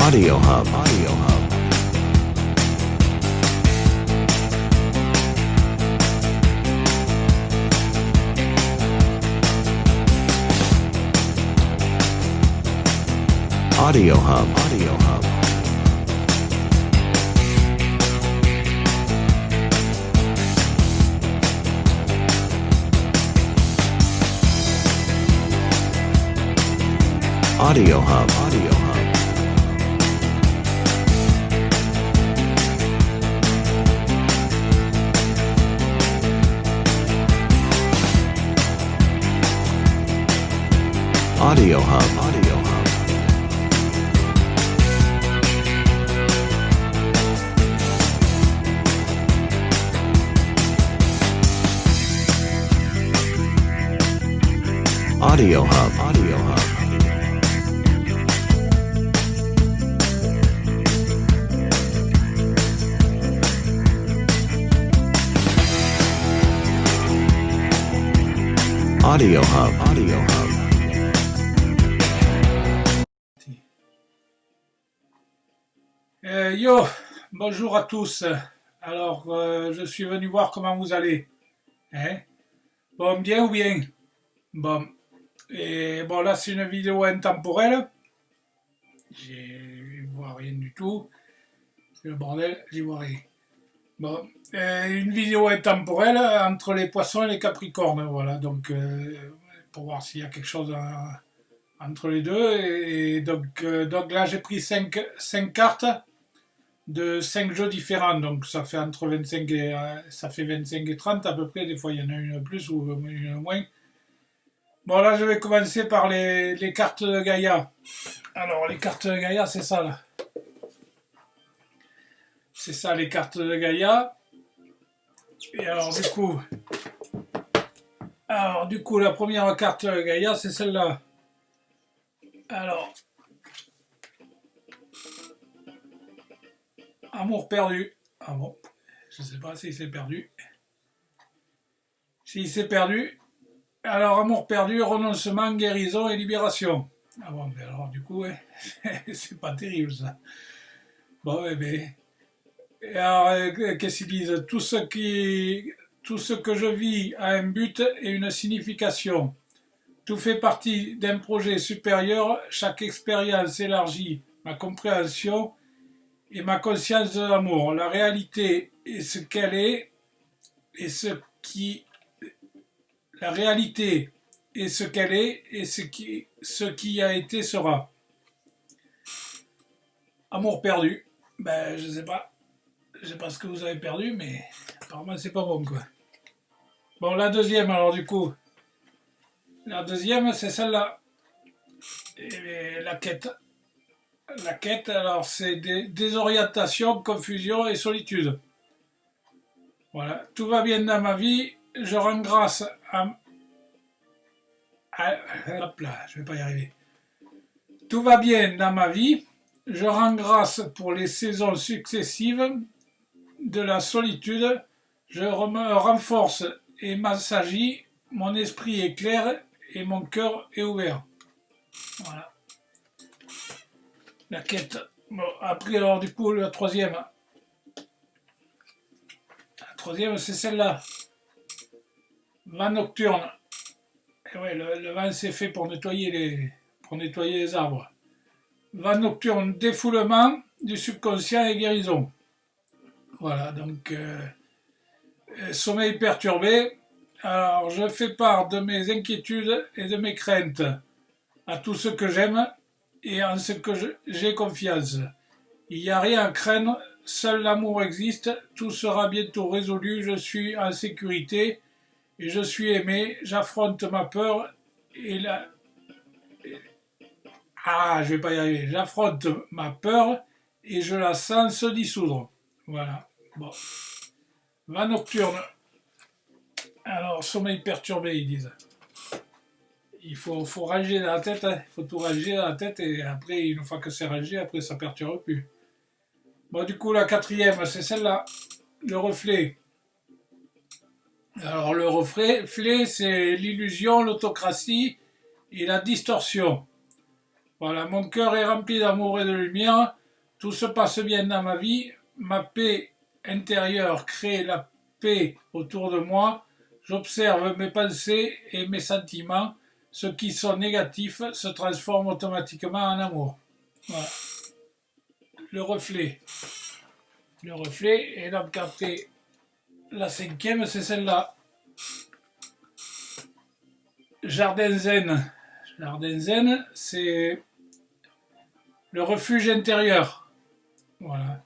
Audio Hub. Audio Hub. Audio Hub. Audio Hub. Audio Hub. Audio Hub. Audio Hub. Audio Hub. Audio Hub. Audio Hub. Audio Hub. Audio Hub. Yo, bonjour à tous. Alors, je suis venu voir comment vous allez. Hein? Bon, bien ou bien? Bon. Et bon, là, c'est une vidéo intemporelle. J'y vois rien du tout. C'est le bordel, j'y vois rien. Bon, une vidéo intemporelle entre les poissons et les capricornes. Voilà, donc, pour voir s'il y a quelque chose entre les deux. Et donc là, j'ai pris 5 cartes de 5 jeux différents, donc ça fait entre 25 et, ça fait 25 et 30 à peu près, des fois il y en a une plus ou une moins. Bon, là je vais commencer par les cartes de Gaïa. Alors les cartes de Gaïa, c'est ça là. C'est ça les cartes de Gaïa. Et alors du coup la première carte de Gaïa, c'est celle-là. Alors, amour perdu. Ah bon, je sais pas s'il s'est perdu. S'il s'est perdu, alors amour perdu, renoncement, guérison et libération. Ah bon, mais alors du coup, ouais, c'est pas terrible ça. Bon, ben. Et alors, qu'est-ce qu'ils disent? Tout ce que je vis a un but et une signification. Tout fait partie d'un projet supérieur. Chaque expérience élargit ma compréhension et ma conscience de l'amour. La réalité est ce qu'elle est et la réalité est ce qu'elle est et ce qui a été sera. Amour perdu. Ben, je sais pas ce que vous avez perdu, mais apparemment c'est pas bon quoi. Bon, la deuxième alors du coup. La deuxième c'est celle-là. Et la quête. La quête, alors c'est désorientation, confusion et solitude. Voilà, tout va bien dans ma vie, je rends grâce hop là, je vais pas y arriver. Tout va bien dans ma vie, je rends grâce pour les saisons successives de la solitude, je me renforce et m'assagis, mon esprit est clair et mon cœur est ouvert. Voilà. La quête. Bon, après, alors, du coup, la troisième. La troisième, c'est celle-là. Vent nocturne. Et ouais, le vent, c'est fait pour nettoyer les arbres. Vent nocturne, défoulement du subconscient et guérison. Voilà, donc, sommeil perturbé. Alors, je fais part de mes inquiétudes et de mes craintes à tout ce que j'aime et en ce que j'ai confiance. Il n'y a rien à craindre, seul l'amour existe, tout sera bientôt résolu, je suis en sécurité et je suis aimé, j'affronte ma peur et je vais pas y arriver. J'affronte ma peur et je la sens se dissoudre. Voilà. Bon. Vent nocturne. Alors, sommeil perturbé, ils disent. Il faut ranger dans la tête, hein. Il faut tout ranger dans la tête et après, une fois que c'est rangé, après ça ne perturbe plus. Bon, du coup, la quatrième, c'est celle-là, le reflet. Alors, le reflet, c'est l'illusion, l'autocratie et la distorsion. Voilà, mon cœur est rempli d'amour et de lumière. Tout se passe bien dans ma vie. Ma paix intérieure crée la paix autour de moi. J'observe mes pensées et mes sentiments. Ceux qui sont négatifs se transforment automatiquement en amour. Voilà. Le reflet. Le reflet. Et donc après, la cinquième, c'est celle-là. Jardin zen. Jardin zen, c'est le refuge intérieur. Voilà.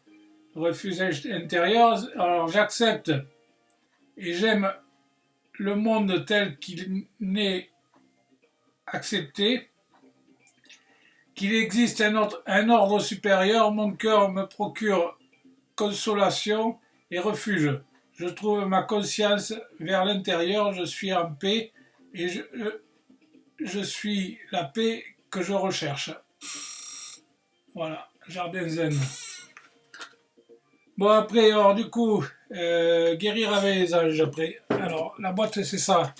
Le refuge intérieur. Alors j'accepte et j'aime le monde tel qu'il n'est accepté, qu'il existe un ordre supérieur. Mon cœur me procure consolation et refuge. Je trouve ma conscience vers l'intérieur, je suis en paix et je suis la paix que je recherche. Voilà, jardin zen. Bon après, alors du coup, guérir avec les anges après. Alors la boîte c'est ça.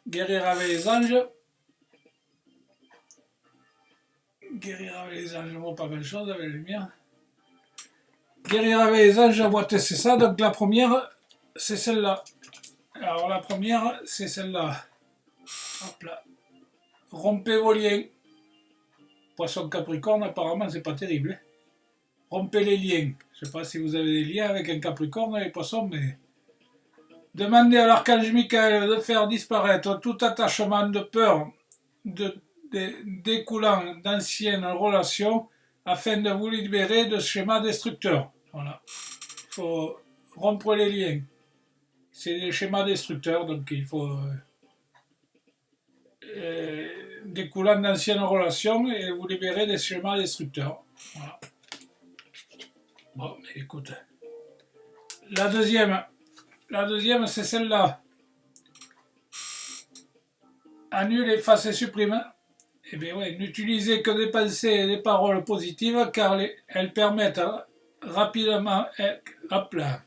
Guérir avec les anges. Guérir avec les anges, je vois pas mal de choses avec la lumière. Guérir avec les anges, la boîte c'est ça. Donc la première, c'est celle-là. Alors la première, c'est celle-là. Hop là. Rompez vos liens. Poisson Capricorne, apparemment, c'est pas terrible. Hein. Rompez les liens. Je sais pas si vous avez des liens avec un Capricorne et les poissons, mais... Demandez à l'archange Michael de faire disparaître tout attachement de peur découlant d'anciennes relations afin de vous libérer de ce schéma destructeur. Voilà. Il faut rompre les liens. C'est des schémas destructeurs, donc il faut... découlant d'anciennes relations et vous libérer des schémas destructeurs. Voilà. Bon, mais écoute. La deuxième c'est celle-là. Annule, efface et supprime. Eh bien ouais, n'utilisez que des pensées et des paroles positives car elles permettent rapidement... hop là.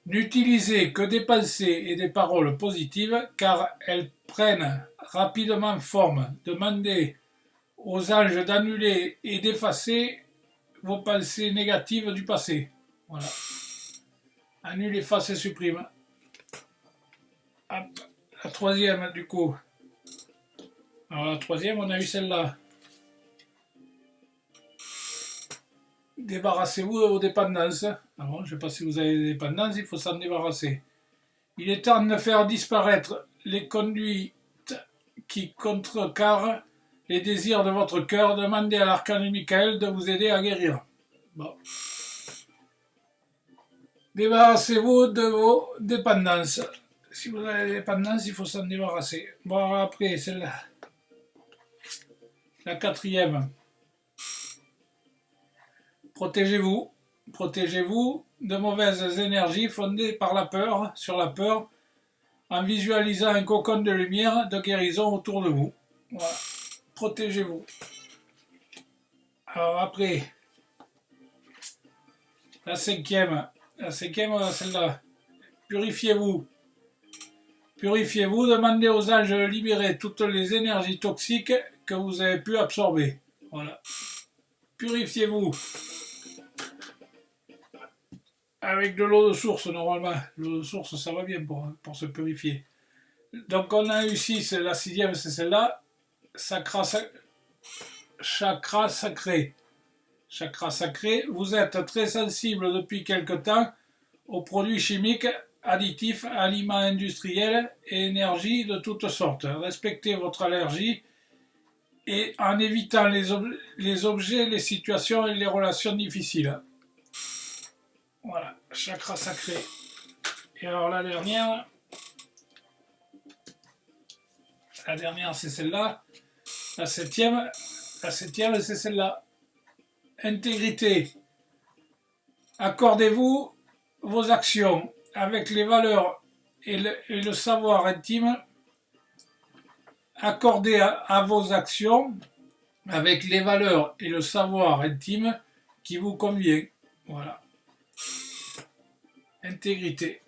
N'utilisez que des pensées et des paroles positives car elles prennent rapidement forme. Demandez aux anges d'annuler et d'effacer vos pensées négatives du passé. Voilà. Annule, efface et supprime. Hop. La troisième, du coup. Alors la troisième, on a eu celle-là. Débarrassez-vous de vos dépendances. Alors, je ne sais pas si vous avez des dépendances, il faut s'en débarrasser. Il est temps de faire disparaître les conduites qui contrecarrent les désirs de votre cœur. Demandez à l'archange Michael de vous aider à guérir. Bon. Débarrassez-vous de vos dépendances. Si vous avez des dépendances, il faut s'en débarrasser. Bon, après, celle-là. La quatrième. Protégez-vous. Protégez-vous de mauvaises énergies fondées par la peur, sur la peur, en visualisant un cocon de lumière de guérison autour de vous. Voilà. Protégez-vous. Alors après, la cinquième, celle-là. Purifiez-vous. Purifiez-vous, demandez aux anges de libérer toutes les énergies toxiques que vous avez pu absorber. Voilà. Purifiez-vous. Avec de l'eau de source, normalement. L'eau de source, ça va bien pour se purifier. Donc, on a eu 6. La sixième, c'est celle-là. Chakra sacré. Chakra sacré. Vous êtes très sensible depuis quelque temps aux produits chimiques, additifs, aliments industriels et énergie de toutes sortes. Respectez votre allergie et en évitant les objets, les situations et les relations difficiles. Voilà, chakra sacré. Et alors la dernière c'est celle-là. La septième, c'est celle-là. Intégrité. Accordez-vous vos actions avec les valeurs et le savoir intime. Accordez à vos actions avec les valeurs et le savoir intime qui vous convient. Voilà. Intégrité.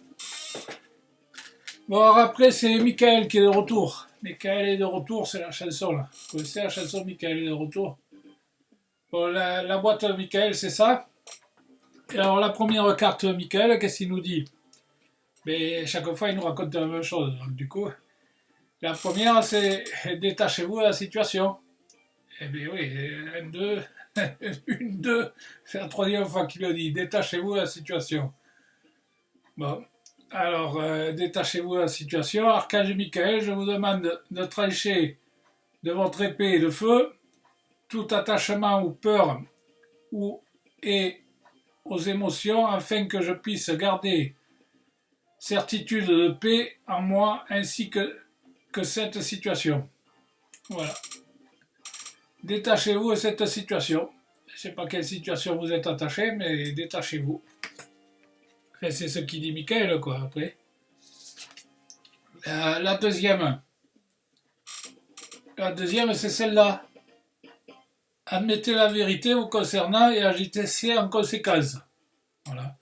Bon, alors après, c'est Michael qui est de retour. Michael est de retour, c'est la chanson là. Vous connaissez la chanson Michael est de retour? Bon, la boîte de Michael, c'est ça. Et alors, la première carte de Michael, qu'est-ce qu'il nous dit? Mais chaque fois, il nous raconte la même chose. Donc, du coup, la première, c'est détachez-vous de la situation. Eh bien oui, un, deux, une, deux, c'est la troisième fois qu'il le dit. Détachez-vous de la situation. Bon, alors, détachez-vous de la situation. Archange Michael, je vous demande de trancher de votre épée de feu tout attachement ou peur ou et aux émotions afin que je puisse garder certitude de paix en moi ainsi que cette situation. Voilà. Détachez-vous de cette situation. Je ne sais pas quelle situation vous êtes attaché, mais détachez-vous. Enfin, c'est ce qu'il dit Michael, quoi, après. La deuxième, c'est celle-là. Admettez la vérité vous concernant et agissez en conséquence. Voilà.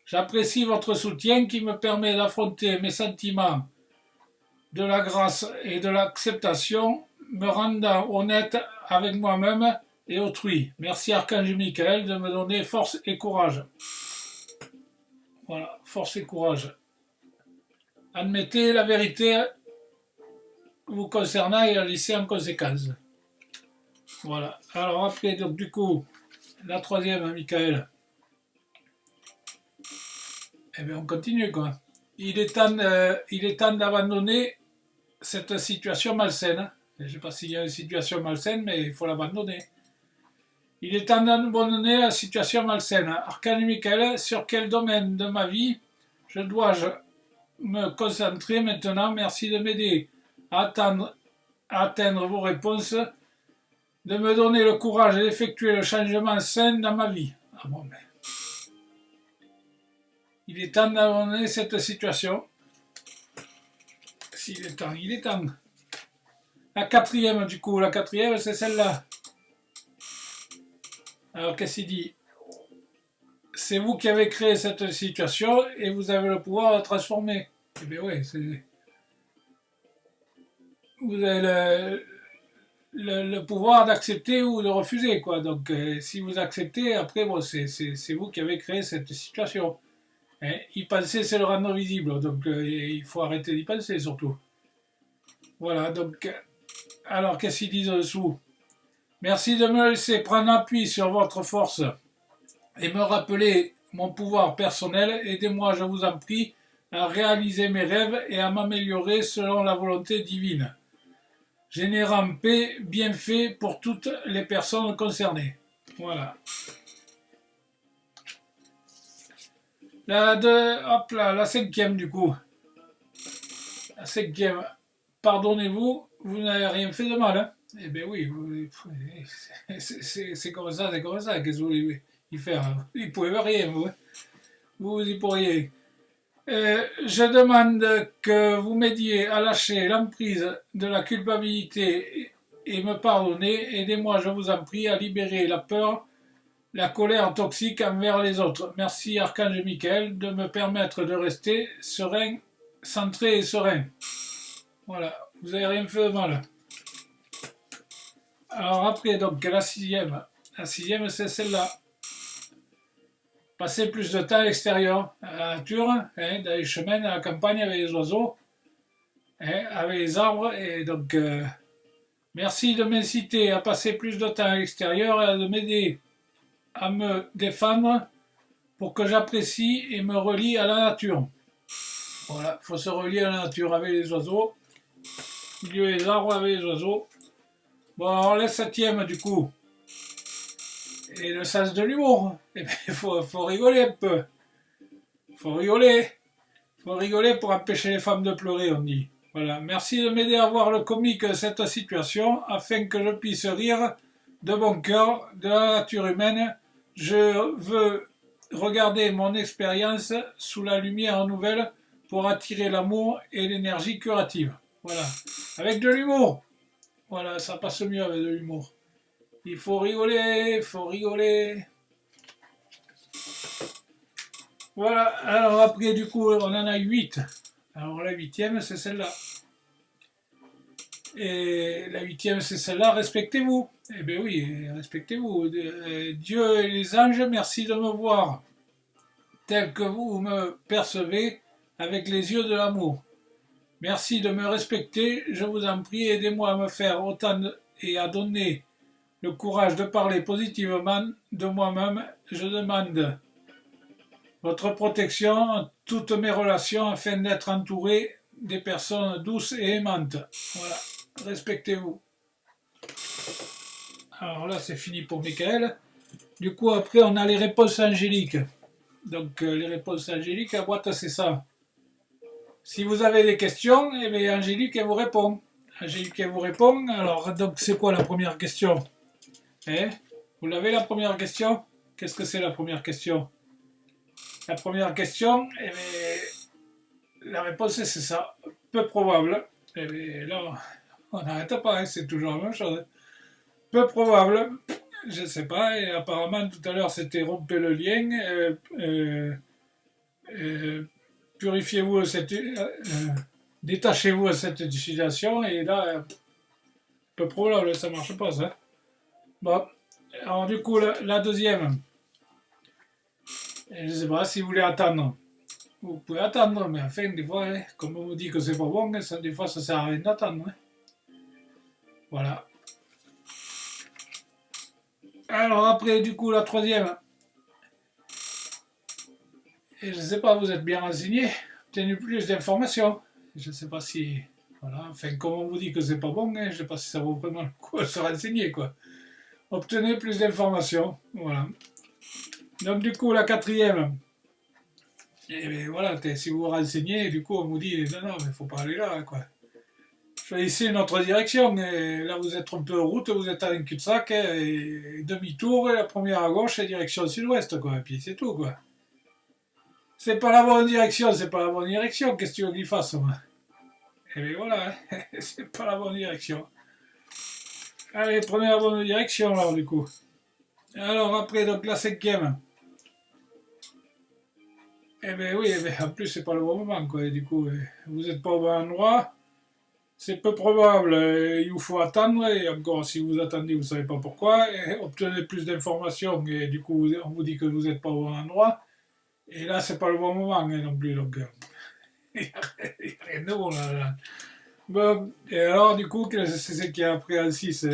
J'apprécie votre soutien qui me permet d'affronter mes sentiments de la grâce et de l'acceptation, me rendant honnête avec moi-même et autrui. Merci Archange Michael de me donner force et courage. Voilà, force et courage. Admettez la vérité vous concernant et agissez en conséquence. Voilà. Alors après, donc du coup, la troisième, Michael. Eh bien, on continue, quoi. Il est temps d'abandonner cette situation malsaine. Je ne sais pas s'il y a une situation malsaine, mais il faut l'abandonner. Il est temps d'abandonner la situation malsaine. Archange Michael, sur quel domaine de ma vie je dois me concentrer maintenant? Merci de m'aider à atteindre vos réponses, de me donner le courage d'effectuer le changement sain dans ma vie. Ah bon, mais... Il est temps d'abandonner cette situation. S'il est temps, il est temps. La quatrième, du coup, c'est celle-là. Alors, qu'est-ce qu'il dit? C'est vous qui avez créé cette situation et vous avez le pouvoir de la transformer. Eh bien oui, vous avez le pouvoir d'accepter ou de refuser, quoi. Donc, si vous acceptez, après, bon, c'est vous qui avez créé cette situation. Hein? Y penser, c'est le rendre visible. Donc, il faut arrêter d'y penser, surtout. Voilà, donc... Alors, qu'est-ce qu'ils disent dessous? Merci de me laisser prendre appui sur votre force et me rappeler mon pouvoir personnel. Aidez-moi, je vous en prie, à réaliser mes rêves et à m'améliorer selon la volonté divine, générant paix, bienfait pour toutes les personnes concernées. Voilà. La cinquième, du coup. La cinquième. Pardonnez-vous, vous n'avez rien fait de mal. Hein? Eh bien oui, c'est comme ça, c'est comme ça. Qu'est-ce que vous voulez y faire? Il ne pouvait rien, vous. Vous y pourriez. Je demande que vous m'aidiez à lâcher l'emprise de la culpabilité et me pardonner. Aidez-moi, je vous en prie, à libérer la peur, la colère toxique envers les autres. Merci Archange Michael de me permettre de rester serein, centré et serein. Voilà, vous n'avez rien fait de mal. Alors après, donc, la sixième, c'est celle-là. Passer plus de temps à l'extérieur, à la nature, hein, dans les chemins, dans la campagne, avec les oiseaux, hein, avec les arbres. Et donc, merci de m'inciter à passer plus de temps à l'extérieur et de m'aider à me défendre pour que j'apprécie et me relie à la nature. Voilà, il faut se relier à la nature avec les oiseaux. Milieu des arbres avec les oiseaux. Bon, alors la septième, du coup. Et le sens de l'humour. Eh bien, il faut rigoler un peu. Faut rigoler. Faut rigoler pour empêcher les femmes de pleurer, on dit. Voilà. Merci de m'aider à voir le comique de cette situation afin que je puisse rire de bon cœur de la nature humaine. Je veux regarder mon expérience sous la lumière nouvelle pour attirer l'amour et l'énergie curative. Voilà. Avec de l'humour. Voilà, ça passe mieux avec de l'humour. Il faut rigoler, il faut rigoler. Voilà, alors après, du coup, on en a 8. Alors la huitième, c'est celle-là. Et la huitième, c'est celle-là, respectez-vous. Eh bien oui, respectez-vous. Dieu et les anges, merci de me voir tel que vous me percevez avec les yeux de l'amour. Merci de me respecter, je vous en prie, aidez-moi à me faire autant et à donner le courage de parler positivement de moi-même. Je demande votre protection en toutes mes relations afin d'être entouré des personnes douces et aimantes. Voilà, respectez-vous. Alors là, c'est fini pour Michael. Du coup, après, on a les réponses angéliques. Donc, les réponses angéliques, la boîte, c'est ça. Si vous avez des questions, eh bien, Angélique, elle vous répond. Angélique, elle vous répond. Alors, donc, c'est quoi la première question? Vous l'avez, la première question? Qu'est-ce que c'est la première question? La première question, eh bien, la réponse, c'est ça. Peu probable. Eh bien, là, on n'arrête pas, hein, c'est toujours la même chose. Peu probable. Je ne sais pas. Et apparemment, tout à l'heure, c'était rompez le lien. Purifiez-vous de cette, détachez-vous de cette situation et là, peu probable, ça marche pas ça. Bon, alors du coup, la deuxième, je sais pas si vous voulez attendre. Vous pouvez attendre, mais enfin, des fois, hein, comme on vous dit que c'est pas bon, ça, des fois, ça sert à rien d'attendre. Hein. Voilà. Alors après, du coup, la troisième, et je sais pas, vous êtes bien renseigné, obtenu plus d'informations. Je sais pas si, voilà, enfin, comme on vous dit que c'est pas bon, hein, je sais pas si ça vaut vraiment le coup de se renseigner, quoi. Obtenez plus d'informations, voilà. Donc du coup, la quatrième, et bien, voilà, si vous vous renseignez, du coup, on vous dit, non, non, mais faut pas aller là, quoi. Choisissez une autre direction, et là vous êtes trompé de route, vous êtes à un cul-de-sac, et demi-tour, et la première à gauche, et direction sud-ouest, quoi, et puis c'est tout, quoi. C'est pas la bonne direction, c'est pas la bonne direction, qu'est-ce que tu veux qu'il fasse, moi? Et bien voilà, c'est pas la bonne direction. Allez, prenez la bonne direction, alors, du coup. Alors après, donc la cinquième. Eh bien oui, en plus c'est pas le bon moment, quoi, et du coup, vous n'êtes pas au bon endroit. C'est peu probable, il vous faut attendre, et encore si vous attendez, vous ne savez pas pourquoi, et obtenez plus d'informations, et du coup on vous dit que vous n'êtes pas au bon endroit, et là c'est pas le bon moment hein, non plus, donc il n'y a rien de bon là. Bon, et alors du coup, c'est ce qui est après en 6,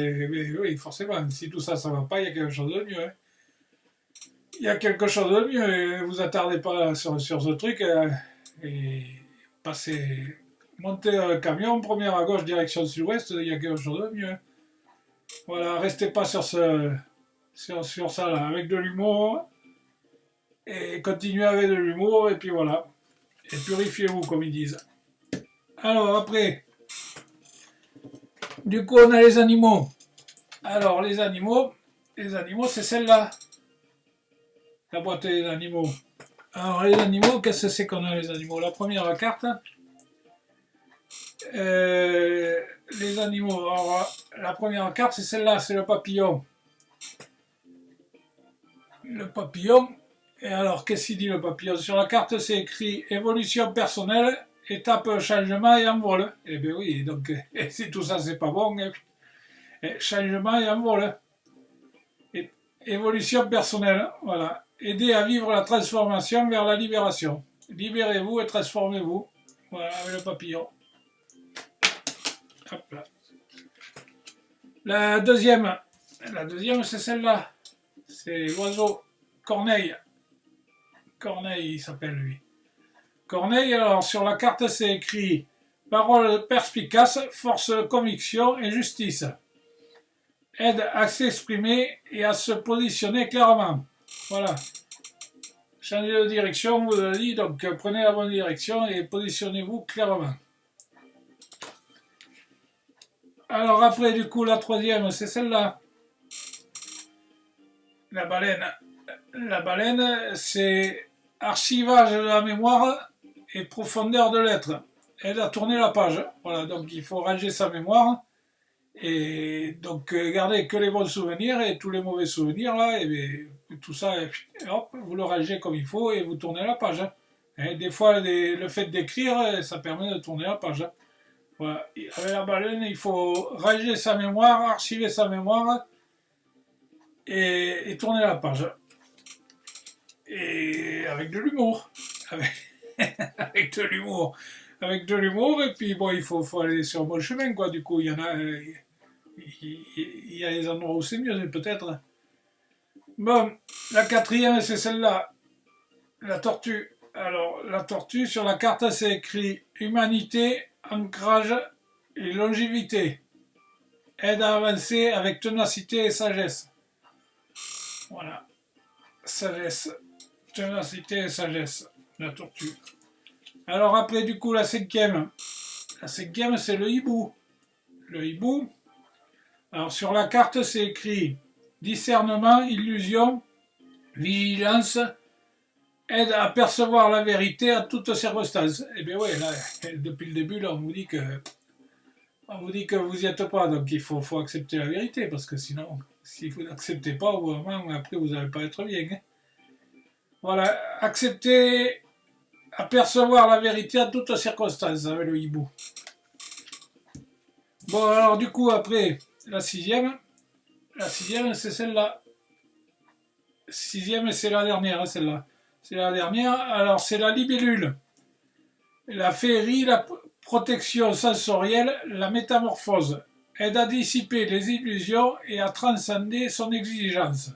oui forcément, si tout ça ça va pas, il y a quelque chose de mieux. Hein. Il y a quelque chose de mieux, et vous attardez pas sur ce truc, et passez... Montez dans le camion, première à gauche, direction sud-ouest, il y a quelque chose de mieux. Voilà, restez pas sur ça là, avec de l'humour, et continuez avec de l'humour, et puis voilà. Et purifiez-vous, comme ils disent. Alors, après, du coup, on a les animaux. Alors, les animaux, c'est celle-là. La boîte des animaux. Alors, les animaux, qu'est-ce que c'est qu'on a, les animaux? La première carte, les animaux. Alors, la première carte, c'est celle-là, c'est le papillon. Le papillon. Et alors, qu'est-ce qu'il dit le papillon? Sur la carte, c'est écrit évolution personnelle, étape changement et envol. Eh bien oui, donc, si tout ça, c'est pas bon, changement et envol. Évolution personnelle, voilà. Aider à vivre la transformation vers la libération. Libérez-vous et transformez-vous. Voilà, avec le papillon. Hop là. La deuxième, c'est celle-là. C'est l'oiseau Corneille. Corneille, il s'appelle lui. Corneille, alors sur la carte, c'est écrit parole perspicace, force de conviction et justice. Aide à s'exprimer et à se positionner clairement. Voilà. Changez de direction, vous avez dit, donc prenez la bonne direction et positionnez-vous clairement. Alors après, du coup, la troisième, c'est celle-là. La baleine. La baleine, c'est archivage de la mémoire et profondeur de l'être. Aide à tourner la page. Voilà, donc il faut ranger sa mémoire. Et donc gardez que les bons souvenirs et tous les mauvais souvenirs, là, et tout ça, et hop, vous le rangez comme il faut et vous tournez la page. Hein. Et des fois, le fait d'écrire, ça permet de tourner la page. Hein. Voilà. Avec la baleine, il faut ranger sa mémoire, archiver sa mémoire et tourner la page. Et avec de l'humour. Avec de l'humour. Avec de l'humour, et puis bon, il faut aller sur le bon chemin, quoi. Du coup, il y en a. Il y a des endroits où c'est mieux, peut-être. Bon, la quatrième, c'est celle-là. La tortue. Alors, la tortue, sur la carte, c'est écrit humanité, ancrage et longévité. Aide à avancer avec ténacité et sagesse. Voilà. Sagesse. Ténacité et sagesse. La tortue. Alors après, du coup, la cinquième. La cinquième, c'est le hibou. Le hibou. Alors, sur la carte, c'est écrit discernement, illusion, vigilance, aide à percevoir la vérité à toutes circonstances. Eh bien, ouais, là, depuis le début, là, on vous dit que vous n'y êtes pas, donc il faut accepter la vérité, parce que sinon, si vous n'acceptez pas, au moment, après, vous n'allez pas être bien. Hein. Voilà, accepter, apercevoir la vérité à toutes circonstances avec le hibou. Bon, alors du coup, après, la sixième, c'est celle-là. Sixième, c'est la dernière, celle-là. C'est la dernière. Alors, c'est la libellule. La féerie, la protection sensorielle, la métamorphose. Aide à dissiper les illusions et à transcender son exigence.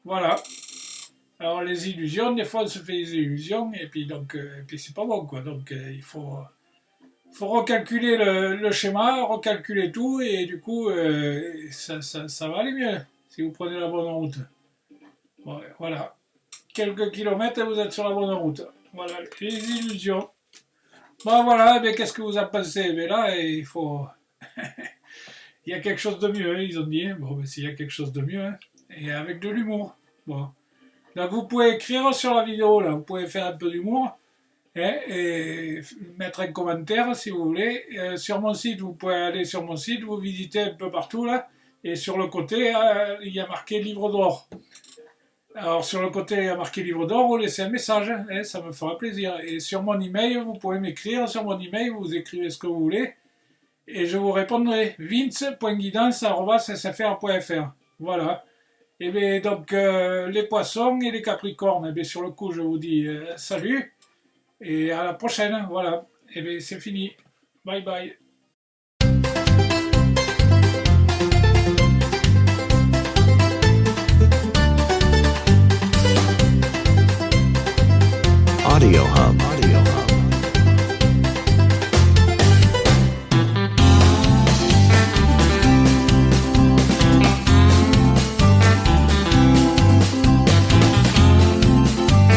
Voilà. Alors, les illusions, des fois, on se fait des illusions, et puis, c'est pas bon, quoi. Donc, il faut recalculer le schéma, recalculer tout, et du coup, ça va aller mieux, si vous prenez la bonne route. Bon, voilà. Quelques kilomètres et vous êtes sur la bonne route. Voilà, les illusions. Bon, voilà, mais qu'est-ce que vous en pensez? Mais là, il faut... il y a quelque chose de mieux, hein, ils ont dit. Bon, mais s'il y a quelque chose de mieux, hein, et avec de l'humour. Bon. Donc, vous pouvez écrire sur la vidéo, là, vous pouvez faire un peu d'humour. Et mettre un commentaire si vous voulez. Sur mon site, vous pouvez aller sur mon site, vous visitez un peu partout là, et sur le côté, il y a marqué livre d'or. Alors sur le côté, il y a marqué livre d'or, vous laissez un message, hein, ça me fera plaisir. Et sur mon email, vous pouvez m'écrire sur mon email, vous écrivez ce que vous voulez, et je vous répondrai. vince.guidance@sfr.fr. Voilà. Et bien donc les poissons et les capricornes, et bien sur le coup, je vous dis salut. Et à la prochaine, voilà. Et bien c'est fini. Bye bye. Audio Hub. Audio Hub.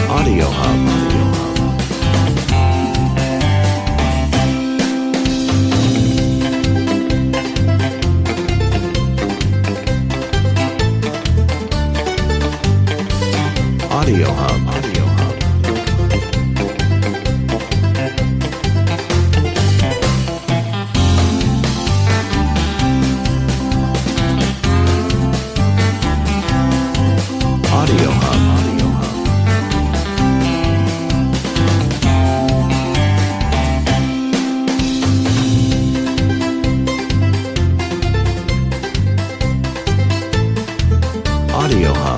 Audio Hub. Audio Hub. Audio Hub. Audio Hub. Audio Hub.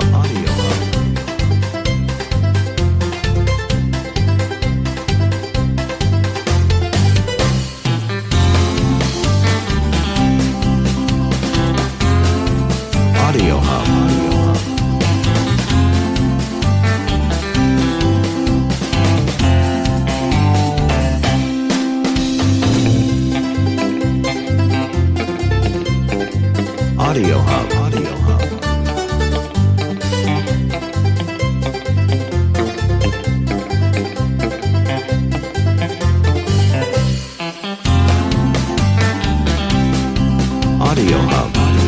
Audio Hub. Audio Hub. Audio Hub. Audio Hub. Audio Hub. Audio Hub. Audio Hub. Audio